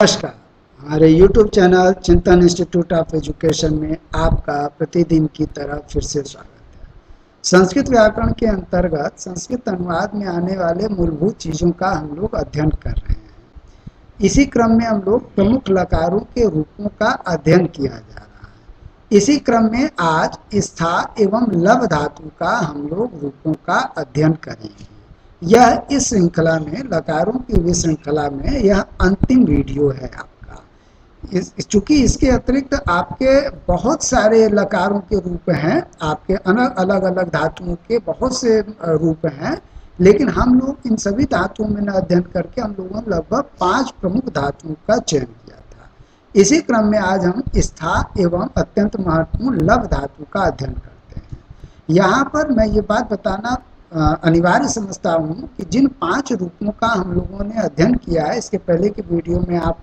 नमस्कार। हमारे YouTube channel चिंतन इंस्टीट्यूट ऑफ एजुकेशन में आपका प्रतिदिन की तरह फिर से स्वागत है। संस्कृत व्याकरण के अंतर्गत संस्कृत अनुवाद में आने वाले मूलभूत चीज़ों का हम लोग अध्ययन कर रहे हैं। इसी क्रम में हम लोग प्रमुख लकारों के रूपों का अध्ययन किया जा रहा है। इसी क्रम में आज स्था एवं लव धातु का हम लोग रूपों का अध्ययन करेंगे। यह इस श्रृंखला में लकारों की विश्रृंखला में यह अंतिम वीडियो है आपका। चूंकि इसके अतिरिक्त आपके बहुत सारे लकारों के रूप हैं, आपके अलग अलग धातुओं के बहुत से रूप हैं, लेकिन हम लोग इन सभी धातुओं में अध्ययन करके हम लोगों ने लगभग 5 प्रमुख धातुओं का चयन किया था। इसी क्रम में आज हम स्था एवं अत्यंत महत्वपूर्ण लव धातु का अध्ययन करते हैं। यहाँ पर मैं ये बात बताना अनिवार्य समझता हूँ कि जिन 5 रूपों का हम लोगों ने अध्ययन किया है, इसके पहले की वीडियो में आप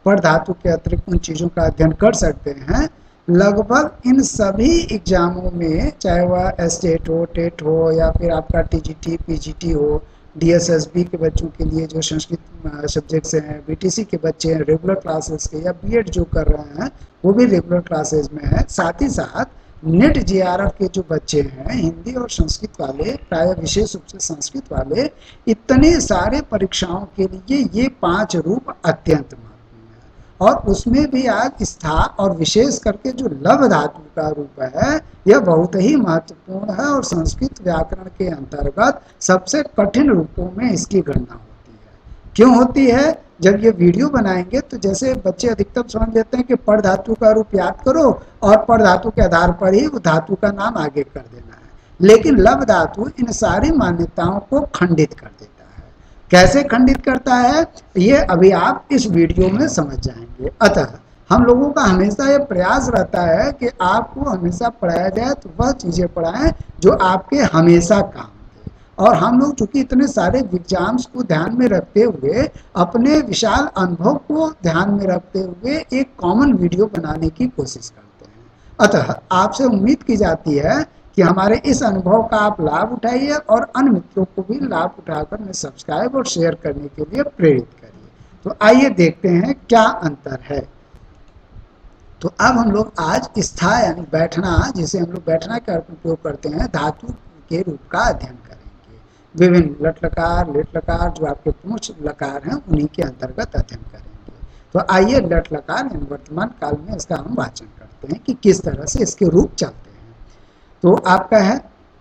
पढ़ धातु के अतिरिक्त उन चीज़ों का अध्ययन कर सकते हैं। लगभग इन सभी एग्जामों में, चाहे वह स्टेट हो, टेट हो, या फिर आपका टीजीटी पीजीटी हो, डीएसएसबी के बच्चों के लिए जो संस्कृत सब्जेक्ट से हैं, बीटीसी के बच्चे हैं रेगुलर क्लासेस के, या बीएड जो कर रहे हैं वो भी रेगुलर क्लासेस में है। साथ ही साथ नेट जेआरएफ के जो बच्चे हैं हिंदी और संस्कृत वाले, प्राय विशेष रूप से संस्कृत वाले, इतने सारे परीक्षाओं के लिए ये 5 रूप अत्यंत महत्वपूर्ण है। और उसमें भी आज स्था और विशेष करके जो लव धातु का रूप है यह बहुत ही महत्वपूर्ण है और संस्कृत व्याकरण के अंतर्गत सबसे कठिन रूपों में इसकी गणना होती है। क्यों होती है? जब ये वीडियो बनाएंगे तो जैसे बच्चे अधिकतम समझ लेते हैं कि पढ़ धातु का रूप याद करो और पढ़ धातु के आधार पर ही वो धातु का नाम आगे कर देना है, लेकिन लव धातु इन सारी मान्यताओं को खंडित कर देता है। कैसे खंडित करता है ये अभी आप इस वीडियो में समझ जाएंगे। अतः हम लोगों का हमेशा ये प्रयास रहता है कि आपको हमेशा पढ़ाया जाए तो वह चीज़ें पढ़ाएं जो आपके हमेशा काम। और हम लोग चूंकि इतने सारे एग्जाम्स को ध्यान में रखते हुए, अपने विशाल अनुभव को ध्यान में रखते हुए एक कॉमन वीडियो बनाने की कोशिश करते हैं। अतः आपसे उम्मीद की जाती है कि हमारे इस अनुभव का आप लाभ उठाइए और अन्य मित्रों को भी लाभ उठाकर में सब्सक्राइब और शेयर करने के लिए प्रेरित करिए। तो आइए देखते हैं क्या अंतर है। तो अब हम लोग आज स्था यानी बैठना, जिसे हम लोग बैठना का उपयोग करते हैं, धातु के रूप का अध्ययन करेंगे। विभिन्न लट लकार, लेट लकार जो आपके प्रमुख लकार हैं उन्हीं के अंतर्गत अध्ययन करेंगे। तो आइए लट लकार यानी वर्तमान काल में इसका हम वाचन करते हैं कि किस तरह से इसके रूप चलते हैं। तो आपका है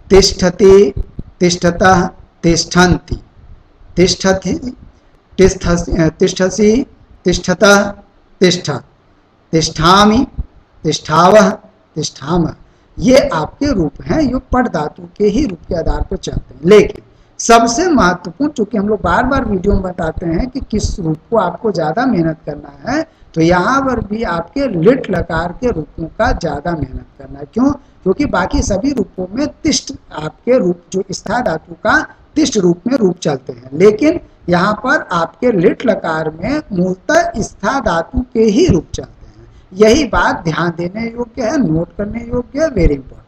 तिष्ठति, तिष्ठतः, तिष्ठन्ति, तिष्ठति, तिष्ठसि, तिष्ठतः, तिष्ठत्, तिष्ठामि, तिष्ठावः, तिष्ठामः। ये आपके रूप हैं, ये पढ़ धातु के ही रूप के आधार पर चलते हैं। लेकिन सबसे महत्वपूर्ण, चूंकि हम लोग बार बार वीडियो में बताते हैं कि किस रूप को आपको ज़्यादा मेहनत करना है, तो यहाँ पर भी आपके लिट लकार के रूपों का ज़्यादा मेहनत करना है। क्यों? क्योंकि बाकी सभी रूपों में तिष्ठ आपके रूप, जो स्था धातु का तिष्ठ रूप में रूप चलते हैं, लेकिन यहाँ पर आपके लिट लकार में मूलतः स्था धातु के ही रूप चलते हैं। यही बात ध्यान देने योग्य है, नोट करने योग्य है, वेरी इंपॉर्टेंट।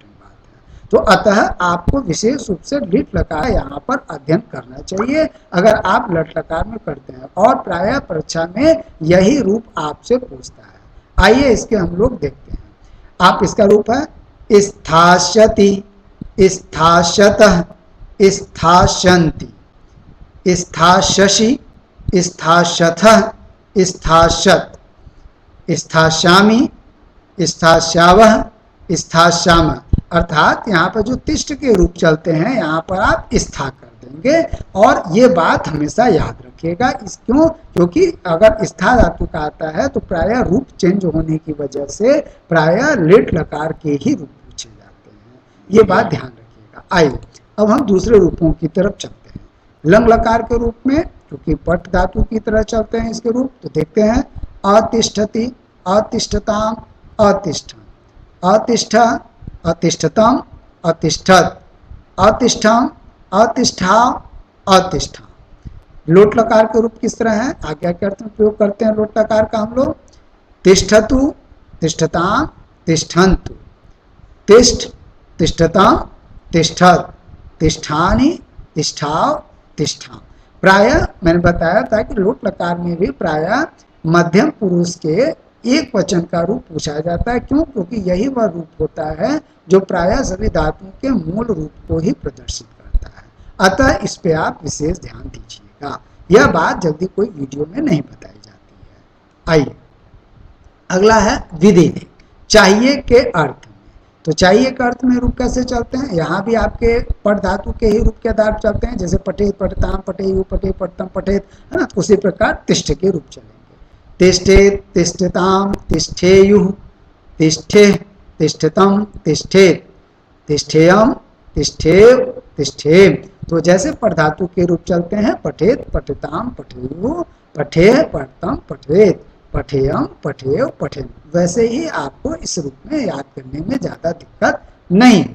तो अतः आपको विशेष रूप से लिट लकार यहाँ पर अध्ययन करना चाहिए अगर आप लट लकार में करते हैं, और प्रायः परीक्षा में यही रूप आपसे पूछता है। आइए इसके हम लोग देखते हैं। आप इसका रूप है स्थास्यति, स्थास्यतः, स्थास्यन्ति, स्थास्यसि, स्थास्यथः, स्थास्यत्, स्थास्यामि, स्थास्यावः, स्थास्यामः। अर्थात यहाँ पर जो तिष्ठ के रूप चलते हैं यहाँ पर आप स्था कर देंगे, और ये बात हमेशा याद रखिएगा। क्यों? क्योंकि अगर स्था धातु का आता है तो प्रायः रूप चेंज होने की वजह से प्रायः लिट लकार के ही रूप पूछे जाते हैं, ये बात ध्यान रखिएगा। आइए अब हम दूसरे रूपों की तरफ चलते हैं। लंग लकार के रूप में, क्योंकि पट धातु की तरह चलते हैं इसके रूप, तो देखते हैं अतिष्ठति, अतिष्ठताम, अतिष्ठ, अतिष्ठ, अतिष्ठतम, अतिष्ठत्, अतिष्ठम, अतिष्ठाव, अतिष्ठा। लोट लकार के रूप किस तरह है? आज्ञा के अर्थ में प्रयोग करते हैं लोट लकार का हम लोग। तिष्ठतु, तिष्ठताम, तिष्ठन्तु, तिष्ठ, तिष्ठताम, तिष्ठत्, तिष्ठानि, तिष्ठाव, तिष्ठा। प्रायः मैंने बताया था कि लोट लकार में भी प्रायः मध्यम पुरुष के एक वचन का रूप पूछा जाता है। क्यों? क्योंकि यही वह रूप होता है जो प्रायः सभी धातुओं के मूल रूप को ही प्रदर्शित करता है। अतः इस पे आप विशेष ध्यान दीजिएगा। यह बात जल्दी कोई वीडियो में नहीं बताई जाती है। आइए अगला है विधिलिंग, चाहिए के अर्थ में। तो चाहिए के अर्थ में रूप कैसे चलते हैं? यहाँ भी आपके पट धातु के ही रूप के आधार पर चलते हैं, जैसे पठेत, पठताम, पठेयु, पठे, पठतम, पठेत, है ना। उसी प्रकार तिष्ठ के रूप चलेंगे। तिष्ठेत, तिष्ठताम, तिष्ठेयुः, तिष्ठे, तिष्ठतम, तिष्ठेत, तिष्ठेयम, तिष्ठेव, तिष्ठेम। तो जैसे पट धातु के रूप चलते हैं, पठेत, पठताम, पठेयु, पठे, पठतम, पठेत, पठेयम, पठेव, पठेम, वैसे ही आपको इस रूप में याद करने में ज्यादा दिक्कत नहीं।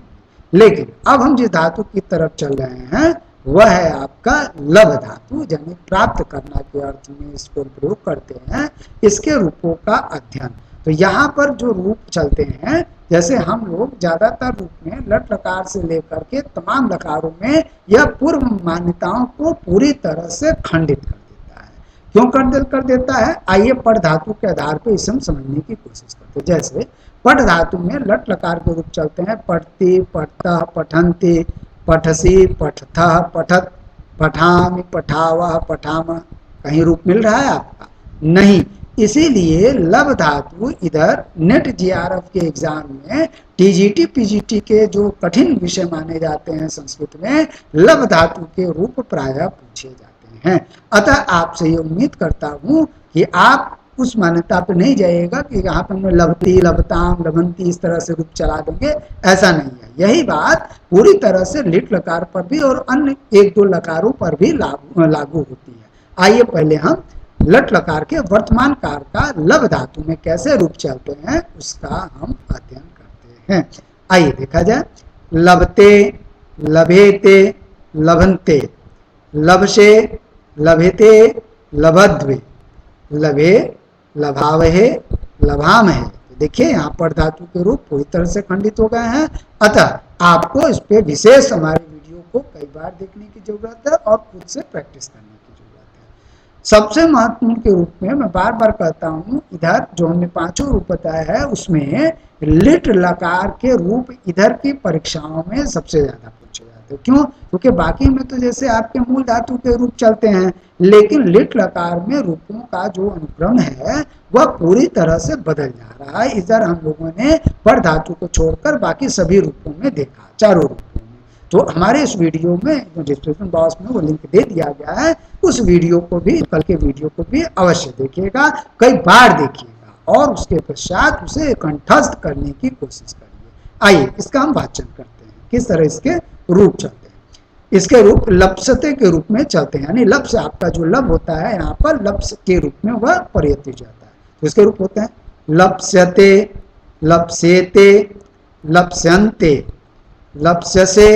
लेकिन अब हम जिस धातु की तरफ चल रहे हैं वह है आपका लब धातु, यानी प्राप्त करना के अर्थ में इसको प्रयोग करते हैं, इसके रूपों का अध्ययन। तो यहाँ पर जो रूप चलते हैं, जैसे हम लोग ज्यादातर रूप में लट लकार से लेकर के तमाम लकारों में यह पूर्व मान्यताओं को पूरी तरह से खंडित कर देता है। क्यों कर देता है? आइए पट धातु के आधार पर इसे हम समझने की कोशिश करते हैं। जैसे पट धातु में लट लकार के रूप चलते हैं, पठती, पठतः, पठन्ति, पठसी, पठथः, पठत, पठामि, पठावः, पठामः। कहीं रूप मिल रहा है आपका? नहीं। इसीलिए लब धातु इधर नेट जीआरएफ के एग्जाम में टीजीटी पीजीटी के जो कठिन विषय माने जाते हैं संस्कृत में, लब धातु के रूप प्रायः पूछे जाते हैं। अतः आपसे ये उम्मीद करता हूं कि आप उस मान्यता पर नहीं जाइएगा कि यहाँ पर मैं लभती, लभताम, लभंती इस तरह से रूप चला देंगे, ऐसा नहीं है। यही बात पूरी तरह से लिट लकार पर भी और अन्य एक दो लकारों पर भी लागू होती है। आइए पहले हम लट लकार के वर्तमान काल का लब धातु में कैसे रूप चलते हैं उसका हम अध्ययन करते हैं। आइए देखा जाए। लभते, लभेते, लभन्ते, लभसे, लभेते, लभध्वे, लभे, लभावहे, लभामहे। देखिए यहाँ पर धातु के रूप पूरी तरह से खंडित हो गए हैं। अतः आपको इस पे विशेष हमारे वीडियो को कई बार देखने की जरूरत है और खुद से प्रैक्टिस करने की जरूरत है। सबसे महत्वपूर्ण के रूप में मैं बार बार कहता हूँ, इधर जो हमने पांचों रूप बताया है उसमें लिट लकार के रूप इधर की परीक्षाओं में सबसे ज्यादा पूछे जाते हैं। क्यों? क्योंकि बाकी में तो जैसे आपके मूल धातु के रूप चलते हैं, लेकिन लिट लकार में रूपों का जो अनुक्रम है वह पूरी तरह से बदल जा रहा है। इधर हम लोगों ने पर धातु को छोड़कर बाकी सभी रूपों में देखा, चारों रूपों में। तो हमारे इस वीडियो में जो डिस्क्रिप्शन बॉक्स में वो लिंक दे दिया गया है, उस वीडियो को भी, कल के वीडियो को भी अवश्य देखिएगा, कई बार देखिएगा और उसके पश्चात उसे कंठस्थ करने की कोशिश करिए। आइए इसका हम वाचन करते हैं, किस तरह इसके रूप चलते हैं। इसके रूप लप्सते के रूप में चलते हैं, यानी लप्स आपका जो लब होता है यहाँ पर लप्स के रूप में वह प्रयुक्त जाता है। तो इसके रूप होते हैं लप्स्यते, लप्सेते, लप्स्यन्ते, लप्स्यसे,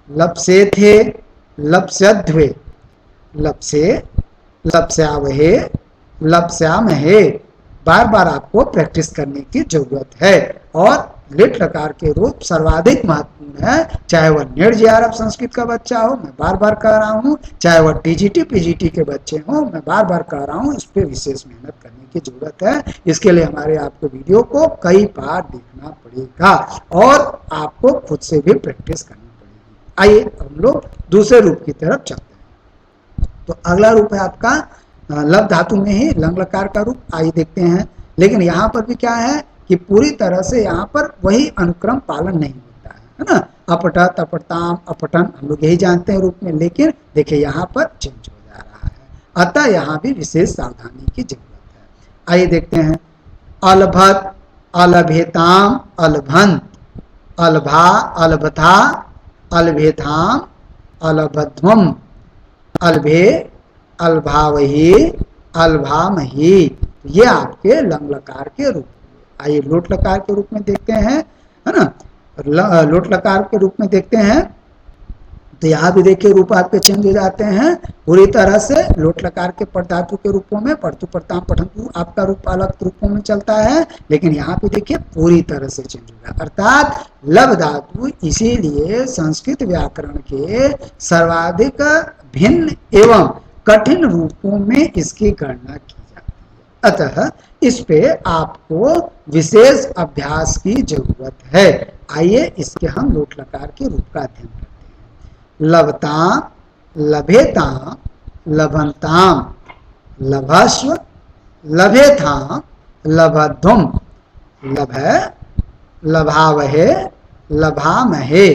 लप्सेथे, लप्स्यध्वे, लप्से, लप्स्यावहे, लप्स्यामहे। बार बार आपको प्रैक्टिस करने की जरूरत है। और लिट लकार के रूप सर्वाधिक महत्वपूर्ण है, चाहे वह नेट जीआरएफ संस्कृत का बच्चा हो, मैं बार बार कह रहा हूँ, चाहे वह टीजीटी पीजीटी के बच्चे हो, मैं बार बार कह रहा हूँ, इस पर विशेष मेहनत करने की जरूरत है। इसके लिए हमारे आपको वीडियो को कई बार देखना पड़ेगा और आपको खुद से भी प्रैक्टिस करनी पड़ेगी। आइए हम लोग दूसरे रूप की तरफ चलते हैं। तो अगला रूप है आपका लब धातु में ही लंग लकार का रूप। आइए देखते हैं। लेकिन यहाँ पर भी क्या है कि पूरी तरह से यहाँ पर वही अनुक्रम पालन नहीं होता है ना। अपटत, अपटताम, अपटन हम लोग यही जानते हैं रूप में, लेकिन देखिए यहाँ पर चेंज हो जा रहा है। अतः यहाँ भी विशेष सावधानी की जरूरत है। आइए देखते हैं। अलभत, अलभेताम, अलभंत, अलभा, अलभथा, अलभेथाम, अलभध्वम, अलभे, अलभावही, अलभामही। ये आपके लंग लकार के रूप। आइए लोट लकार के रूप में देखते हैं, है ना। लोट लकार के रूप में देखते हैं तो यहाँ भी देखिए रूप आपके चेंज हो जाते हैं पूरी तरह से। लोट लकार के पट धातु के रूपों में पढ़तु, पढ़ताम, पठन्तु आपका रूप अलग रूपों में चलता है, लेकिन यहाँ पे देखिए पूरी तरह से चेंज होगा। अर्थात लब धातु इसीलिए संस्कृत व्याकरण के सर्वाधिक भिन्न एवं कठिन रूपों में इसकी गणना की जाती है। अतः इस पे आपको विशेष अभ्यास की जरूरत है। आइए इसके हम लोट लकार के रूप का अध्ययन करते हैं। लभताम, लभेताम, लभंताम, लभस्व, लभेथाम, लभध्वम, लभ, लभावहे, लभामहे,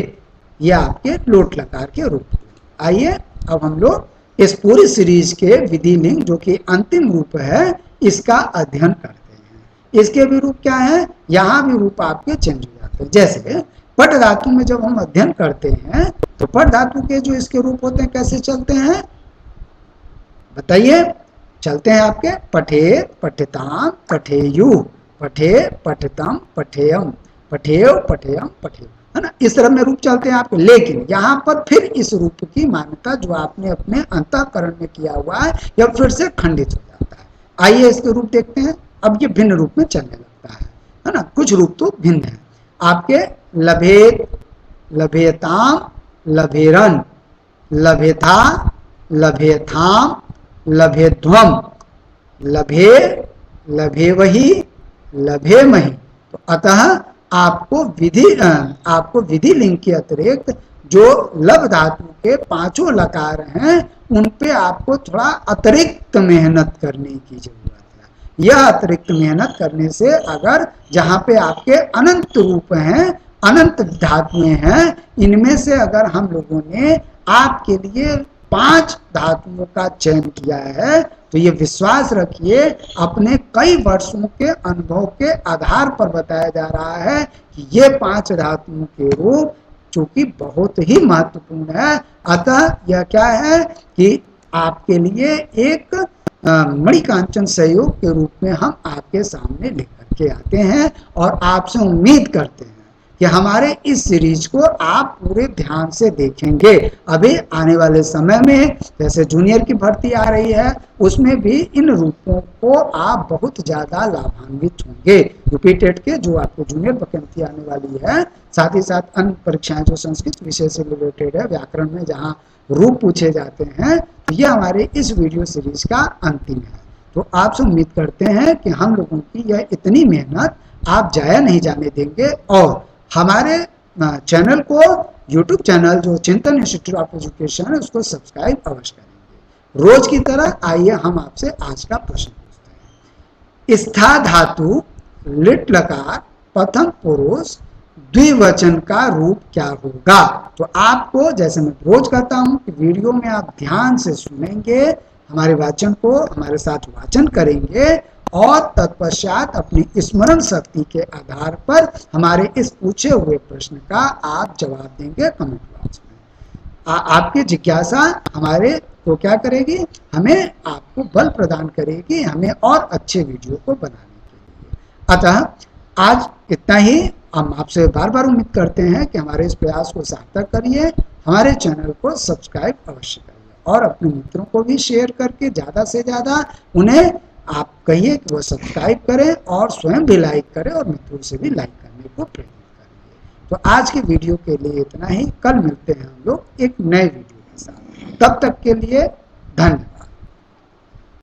ये आपके लोट लकार के रूप। आइए अब हम लोग इस पूरी सीरीज के विधि लिंग जो कि अंतिम रूप है इसका अध्ययन करते हैं। इसके भी रूप क्या है, यहाँ भी रूप आपके चेंज हो जाते हैं। जैसे पट धातु में जब हम अध्ययन करते हैं तो पट धातु के जो इसके रूप होते हैं कैसे चलते हैं बताइए। चलते हैं आपके पठेत, पठिताम, पठेयु, पठे, पठितम, पठेयम, पठेय, पठेयम, पठेय, है ना। इस तरह में रूप चलते हैं आपके। लेकिन यहाँ पर फिर इस रूप की मान्यता जो आपने अपने अंतःकरण में किया हुआ है यह फिर से खंडित हो जाता है। आइए इसके रूप देखते हैं। अब ये भिन्न रूप में चलने लगता है ना। कुछ रूप तो भिन्न है आपके। लभेत, लभेताम, लभेरन, लभेथा, लभेथाम, लभेध्वम, लभे, लभेवही, लभेमहि। तो अतः आपको विधि लिंग के अतिरिक्त जो लभ धातु के पांचों लकार हैं उन पे आपको थोड़ा अतिरिक्त मेहनत करने की जरूरत है। यह अतिरिक्त मेहनत करने से अगर जहां पे आपके अनंत रूप हैं, अनंत धातुएं हैं, इनमें से अगर हम लोगों ने आपके लिए 5 धातुओं का चयन किया है तो ये विश्वास रखिए अपने कई वर्षों के अनुभव के आधार पर बताया जा रहा है कि ये 5 धातुओं के रूप चूंकि बहुत ही महत्वपूर्ण है। अतः यह क्या है कि आपके लिए एक मणिकांचन सहयोग के रूप में हम आपके सामने लेकर के आते हैं और आपसे उम्मीद करते हैं कि हमारे इस सीरीज को आप पूरे ध्यान से देखेंगे। अभी आने वाले समय में जैसे जूनियर की भर्ती आ रही है उसमें भी इन रूपों को आप बहुत ज्यादा लाभान्वित होंगे। रिपीटेड के जो आपको जूनियर वैकेंसी आने वाली है, साथ ही साथ अन्य परीक्षाएं जो संस्कृत विषय से रिलेटेड है, व्याकरण में जहाँ रूप पूछे जाते हैं, तो ये हमारे इस वीडियो सीरीज का अंतिम है। तो आपसे उम्मीद करते हैं कि हम लोगों की यह इतनी मेहनत आप जाया नहीं जाने देंगे और हमारे चैनल को, यूट्यूब चैनल जो चिंतन इंस्टीट्यूट ऑफ एजुकेशन है उसको सब्सक्राइब अवश्य करेंगे। रोज की तरह आइए हम आपसे आज का प्रश्न पूछते हैं। स्था धातु लिट लकार प्रथम पुरुष द्विवचन का रूप क्या होगा। तो आपको जैसे मैं रोज कहता हूं कि वीडियो में आप ध्यान से सुनेंगे, हमारे वाचन को हमारे साथ वाचन करेंगे और तत्पश्चात अपनी स्मरण शक्ति के आधार पर हमारे इस पूछे हुए प्रश्न का आप जवाब देंगे कमेंट बॉक्स में। आपकी जिज्ञासा हमारे को क्या करेगी, हमें आपको बल प्रदान करेगी हमें और अच्छे वीडियो को बनाने के लिए। अतः आज इतना ही। हम आपसे बार बार उम्मीद करते हैं कि हमारे इस प्रयास को सार्थक करिए, हमारे चैनल को सब्सक्राइब अवश्य करिए और अपने मित्रों को भी शेयर करके ज़्यादा से ज़्यादा उन्हें आप कहिए कि वो सब्सक्राइब करें और स्वयं भी लाइक करें और मित्रों से भी लाइक करने को प्रेरित करेंगे। तो आज के वीडियो के लिए इतना ही। कल मिलते हैं हम लोग एक नए वीडियो के साथ। तब तक के लिए धन्यवाद।